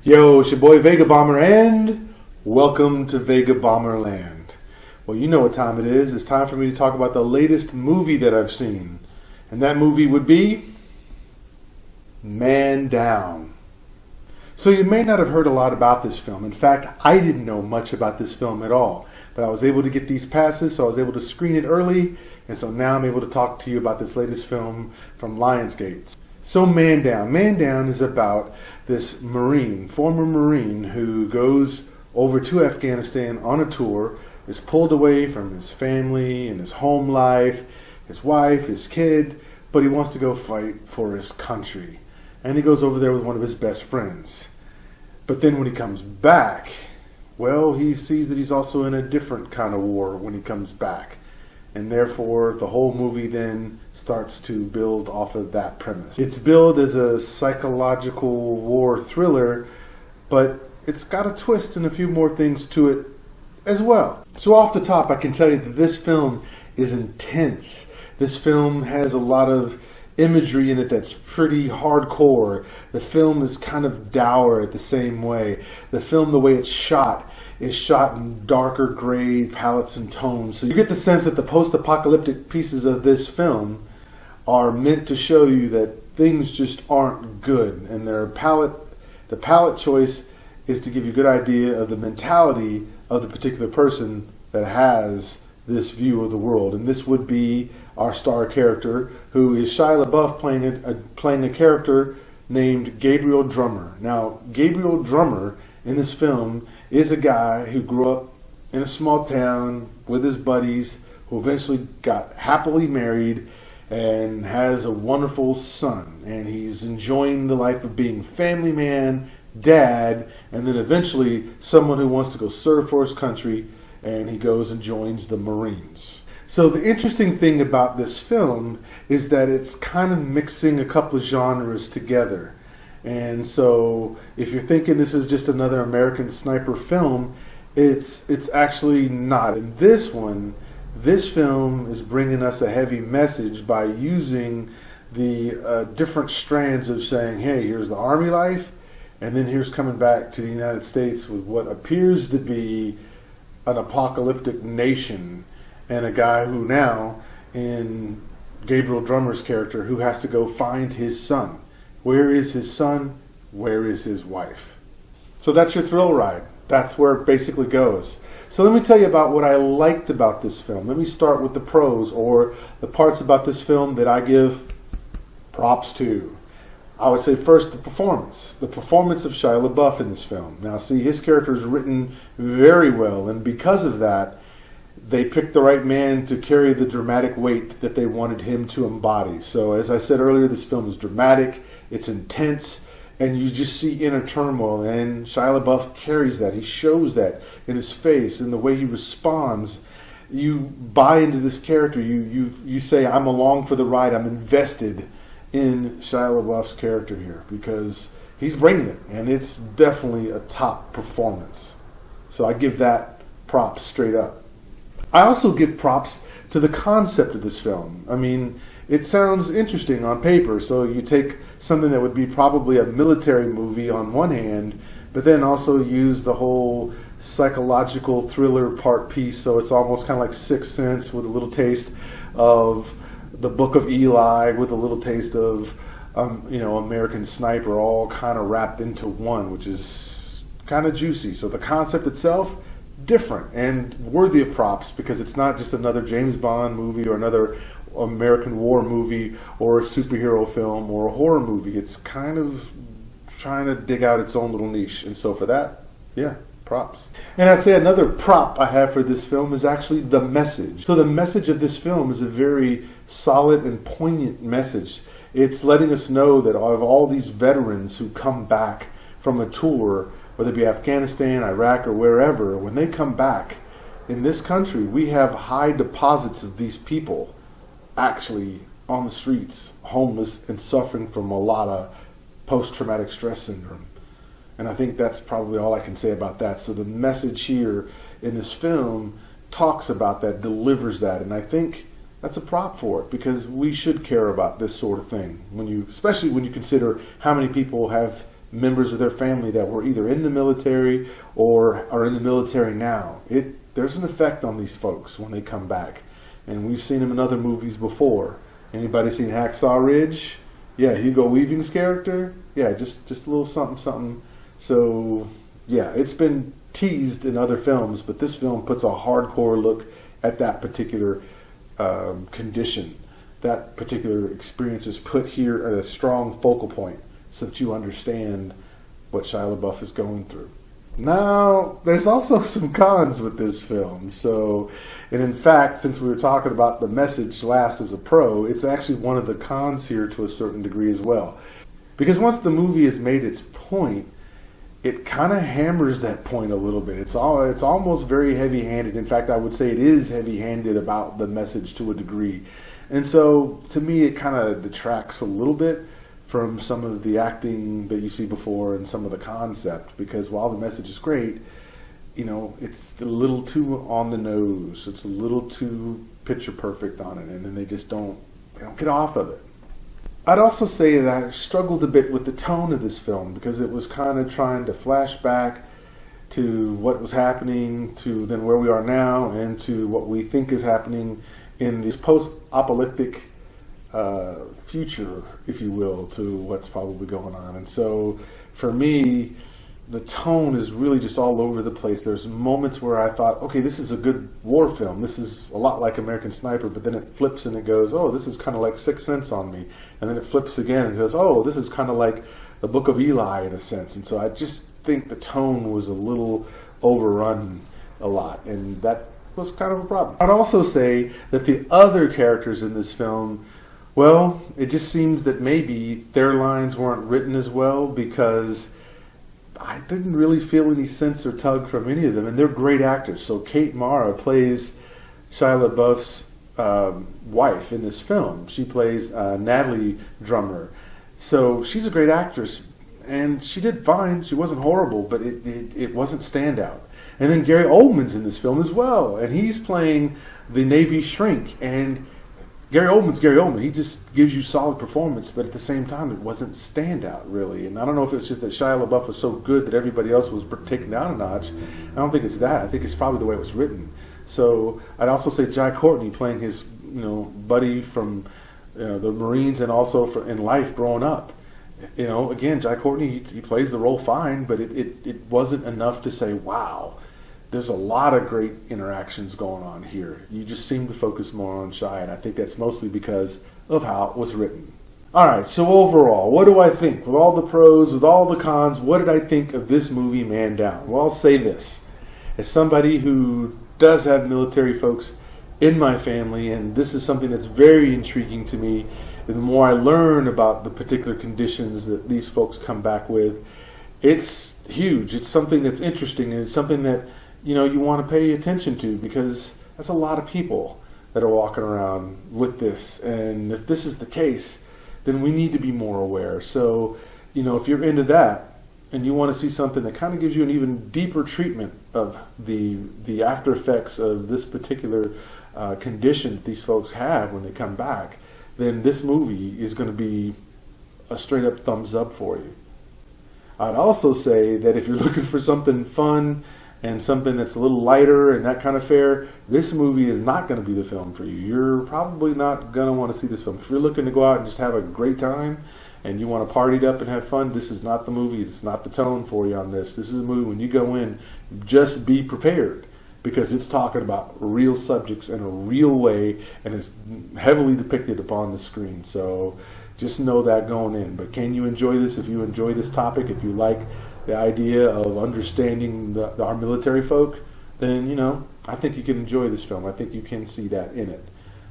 Yo, it's your boy Vegabomber, and welcome to Vegabomber Land. Well, you know what time it is. It's time for me to talk about the latest movie that I've seen. And that movie would be Man Down. So you may not have heard a lot about this film. In fact, I didn't know much about this film at all. But I was able to get these passes, so I was able to screen it early. And so now I'm able to talk to you about this latest film from Lionsgate. So Man Down. Man Down is about this former Marine, who goes over to Afghanistan on a tour, is pulled away from his family and his home life, his wife, his kid, but he wants to go fight for his country. And he goes over there with one of his best friends. But then when he comes back, well, he sees that he's also in a different kind of war when he comes back. And therefore, the whole movie then starts to build off of that premise. It's billed as a psychological war thriller, but it's got a twist and a few more things to it as well. So off the top, I can tell you that this film is intense. This film has a lot of imagery in it that's pretty hardcore. The film is kind of dour at the same way. The film, the way it's shot, is shot in darker gray palettes and tones. So you get the sense that the post-apocalyptic pieces of this film are meant to show you that things just aren't good. And the palette choice is to give you a good idea of the mentality of the particular person that has this view of the world. And this would be our star character, who is Shia LaBeouf playing a character named Gabriel Drummer. Now, Gabriel Drummer in this film is a guy who grew up in a small town with his buddies, who eventually got happily married and has a wonderful son. And he's enjoying the life of being family man, dad, and then eventually someone who wants to go serve for his country, and he goes and joins the Marines. So the interesting thing about this film is that it's kind of mixing a couple of genres together. And so if you're thinking this is just another American sniper film, it's actually not. In this film is bringing us a heavy message by using the different strands of saying, hey, here's the army life, and then here's coming back to the United States with what appears to be an apocalyptic nation, and a guy who now, in Gabriel Drummer's character, who has to go find his son. Where is his son? Where is his wife? So that's your thrill ride. That's where it basically goes. So let me tell you about what I liked about this film. Let me start with the pros, or the parts about this film that I give props to. I would say first, the performance. The performance of Shia LaBeouf in this film. Now see, his character is written very well, and because of that, they picked the right man to carry the dramatic weight that they wanted him to embody. So as I said earlier, this film is dramatic, it's intense, and you just see inner turmoil, and Shia LaBeouf carries that. He shows that in his face, in the way he responds. You buy into this character. You say, I'm along for the ride. I'm invested in Shia LaBeouf's character here, because he's bringing it, and it's definitely a top performance. So I give that props straight up. I also give props to the concept of this film. I mean, it sounds interesting on paper. So you take something that would be probably a military movie on one hand, but then also use the whole psychological thriller part piece. So it's almost kind of like Sixth Sense with a little taste of the Book of Eli, with a little taste of American Sniper, all kind of wrapped into one, which is kind of juicy. So the concept itself, different and worthy of props, because it's not just another James Bond movie or another American war movie or a superhero film or a horror movie. It's kind of trying to dig out its own little niche, and so for that, yeah, props. And I'd say another prop I have for this film is actually the message. So the message of this film is a very solid and poignant message. It's letting us know that of all these veterans who come back from a tour, whether it be Afghanistan, Iraq, or wherever, when they come back, in this country, we have high deposits of these people actually on the streets, homeless, and suffering from a lot of post-traumatic stress syndrome. And I think that's probably all I can say about that. So the message here in this film talks about that, delivers that, and I think that's a prop for it, because we should care about this sort of thing, especially when you consider how many people have members of their family that were either in the military or are in the military now. There's an effect on these folks when they come back. And we've seen them in other movies before. Anybody seen Hacksaw Ridge? Yeah, Hugo Weaving's character? Yeah, just a little something, something. So, yeah, it's been teased in other films, but this film puts a hardcore look at that particular condition. That particular experience is put here at a strong focal point so that you understand what Shia LaBeouf is going through. Now, there's also some cons with this film. And in fact, since we were talking about the message last as a pro, it's actually one of the cons here to a certain degree as well. Because once the movie has made its point, it kind of hammers that point a little bit. It's almost very heavy-handed. In fact, I would say it is heavy-handed about the message to a degree. And so, to me, it kind of detracts a little bit from some of the acting that you see before and some of the concept, because while the message is great, it's a little too on the nose. It's a little too picture perfect on it, and then they don't get off of it. I'd also say that I struggled a bit with the tone of this film, because it was kind of trying to flash back to what was happening, to then where we are now, and to what we think is happening in this post-apocalyptic future, if you will, to what's probably going on. And so for me, the tone is really just all over the place. There's moments where I thought, okay, this is a good war film. This is a lot like American Sniper, but then it flips and it goes, oh, this is kind of like Sixth Sense on me. And then it flips again and goes, oh, this is kind of like the Book of Eli in a sense. And so I just think the tone was a little overrun a lot, and that was kind of a problem. I'd also say that the other characters in this film, well, it just seems that maybe their lines weren't written as well, because I didn't really feel any sense or tug from any of them, and they're great actors. So Kate Mara plays Shia LaBeouf's wife in this film. She plays Natalie Drummer. So she's a great actress, and she did fine. She wasn't horrible, but it wasn't standout. And then Gary Oldman's in this film as well, and he's playing the Navy shrink. And Gary Oldman's Gary Oldman. He just gives you solid performance, but at the same time, it wasn't standout, really. And I don't know if it's just that Shia LaBeouf was so good that everybody else was taken down a notch. I don't think it's that. I think it's probably the way it was written. So I'd also say Jai Courtney playing his buddy from the Marines, and also in life growing up. Again, Jai Courtney, he plays the role fine, but it wasn't enough to say, wow, there's a lot of great interactions going on here. You just seem to focus more on Shia, and I think that's mostly because of how it was written. All right, so overall, what do I think? With all the pros, with all the cons, what did I think of this movie, Man Down? Well, I'll say this. As somebody who does have military folks in my family, and this is something that's very intriguing to me, and the more I learn about the particular conditions that these folks come back with, it's huge. It's something that's interesting, and it's something that you want to pay attention to, because that's a lot of people that are walking around with this. And if this is the case, then we need to be more aware. So, if you're into that and you want to see something that kind of gives you an even deeper treatment of the after effects of this particular condition that these folks have when they come back, then this movie is going to be a straight up thumbs up for you. I'd also say that if you're looking for something fun and something that's a little lighter and that kind of fare, this movie is not going to be the film for you. You're probably not going to want to see this film. If you're looking to go out and just have a great time and you want to party it up and have fun, this is not the movie. It's not the tone for you on this. This is a movie, when you go in, just be prepared, because it's talking about real subjects in a real way, and it's heavily depicted upon the screen. So just know that going in. But can you enjoy this? If you enjoy this topic, if you like the idea of understanding our military folk, then, I think you can enjoy this film. I think you can see that in it.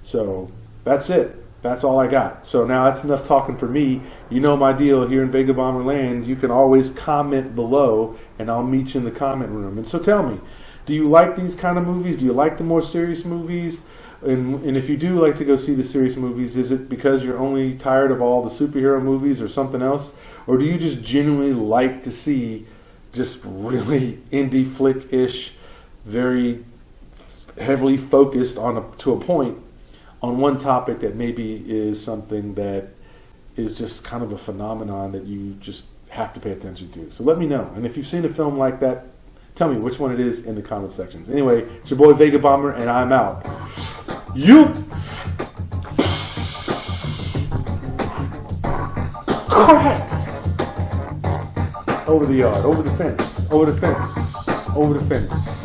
So that's it. That's all I got. So now that's enough talking for me. You know my deal here in Vegabomber Land. You can always comment below, and I'll meet you in the comment room. And so tell me, do you like these kind of movies? Do you like the more serious movies? And if you do like to go see the serious movies, is it because you're only tired of all the superhero movies or something else? Or do you just genuinely like to see just really indie flick-ish, very heavily focused to a point on one topic that maybe is something that is just kind of a phenomenon that you just have to pay attention to. So let me know. And if you've seen a film like that, tell me which one it is in the comment sections. Anyway, it's your boy Vegabomber, and I'm out. You. Over the yard, over the fence, over the fence, over the fence.